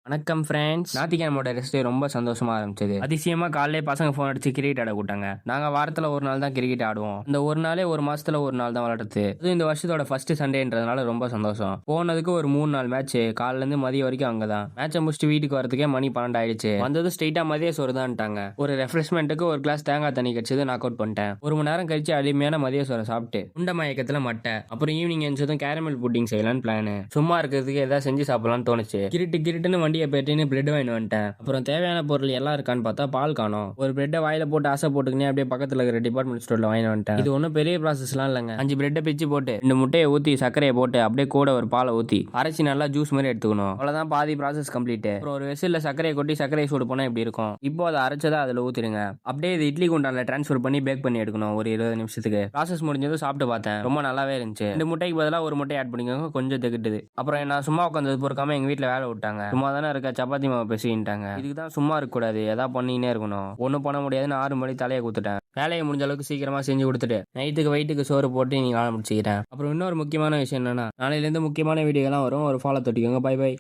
வணக்கம் friends. ஞாயிற்றுக்கிழமையோட rest ரொம்ப சந்தோஷமா ஆரம்பிச்சது. அதிசயமா காலையிலே பசங்க ஃபோன் அடிச்சு கிரிக்கெட் ஆட கூட்டாங்க. நாங்க வாரத்துல ஒரு நாள் தான் கிரிக்கெட் ஆடுவோம். இந்த ஒரு நாளே ஒரு மாசத்துல ஒரு நாள் தான் விளையாடுறது. அதுவும் இந்த வருஷத்தோட ஃபர்ஸ்ட் சண்டேன்றதுனால ரொம்ப சந்தோஷம். போனதுக்கு ஒரு 3 நாள் மேட்ச் காலைல இருந்து மதியம் வரைக்கும் அங்கதான். மேட்சை முடிச்சுட்டு வீட்டுக்கு வரதுக்கே மணி 12 ஆயிடுச்சு. வந்தது ஸ்ட்ரெயிட்டா மதிய சோறு தான்ட்டாங்க. ஒரு ரெஃப்ரெஷ்மெண்ட்டுக்கு ஒரு கிளாஸ் தேங்காய் தண்ணி கிடைச்சது, நாக் அவுட் பண்ணிட்டேன். ஒரு மணி நேரம் கழிச்சு அருமையான மதிய சோறை சாப்பிட்டு உண்ட மயக்கத்துல மட்டை. அப்புறம் ஈவினிங் எழுந்ததும் கேரமல் புட்டிங் செய்யலான்னு பிளான். சும்மா இருக்கிறதுக்கு ஏதாவது செஞ்சு சாப்பிடலாம்னு தோணுச்சு. கிரிட்டுன்னு வண்டியை பேட்டின்னு பிரெட் வாங்கி வந்துட்டேன். அப்புறம் தேவையான பொருள் எல்லாம் இருக்கான்னு பார்த்தா பால் காணோம். ஒரு பிரெட்டை வாயில போட்டு ஆசை போட்டுக்கினே அப்படியே பக்கத்துல இருக்கிற டிபார்ட்மெண்ட் ஸ்டோர்ல வாங்கி வந்துட்டேன். இது ஒன்றும் பெரிய ப்ராசஸ்லாம் இல்லைங்க. 5 பிரெட்டை பிச்சு போட்டு 2 முட்டையை ஊற்றி சர்க்கரையை போட்டு அப்படியே கூட ஒரு பாலை ஊற்றி அரைச்சி நல்லா ஜூஸ் மாதிரி எடுத்துக்கணும். அவ்வளோதான், பாதி ப்ராசஸ் கம்ப்ளீட். அப்புறம் ஒரு வெசில் சர்க்கரையை கொட்டி சர்க்கரையை சூடு பண்ணால் இப்படி இருக்கும். இப்போ அதை அரைச்சதை அதில் ஊற்றிடுங்க. அப்படியே இது இட்லி குண்டானில் ட்ரான்ஸ்ஃபர் பண்ணி பேக் பண்ணி எடுக்கணும் ஒரு 20 நிமிஷத்துக்கு. ப்ராசஸ் முடிஞ்சதும் சாப்பிட்டு பார்த்தேன், ரொம்ப நல்லாவே இருந்துச்சு. 2 முட்டைக்கு பதிலாக ஒரு முட்டை ஆட் பண்ணிக்கோங்க, கொஞ்சம் திகட்டுது. அப்புறம் நான் சும்மா உட்காந்து பொறுக்காம எங்கள் வீட்டில் வேலை விட்டாங்க. சும்மா தானே இருக்க, சப்பாத்தி மாவு பேசிட்டாங்க. இதுக்கு தான் சும்மா இருக்கக்கூடாது, எதாவது பண்ணினே இருக்கணும். ஒன்றும் பண்ண முடியாதுன்னு 6 மணி தலையை கொடுத்துட்டேன். வேலையை முடிஞ்ச அளவுக்கு சீக்கிரமா செஞ்சு கொடுத்துட்டு நைட்டுக்கு வயிற்றுக்கு சோறு போட்டு நீங்க ஆரம்பிச்சுக்கிறேன். அப்புறம் இன்னொரு முக்கியமான விஷயம் என்னன்னா, நாளையிலேருந்து முக்கியமான வீடியோலாம் வரும், ஒரு ஃபாலோ தொட்டிக்கோங்க. By by.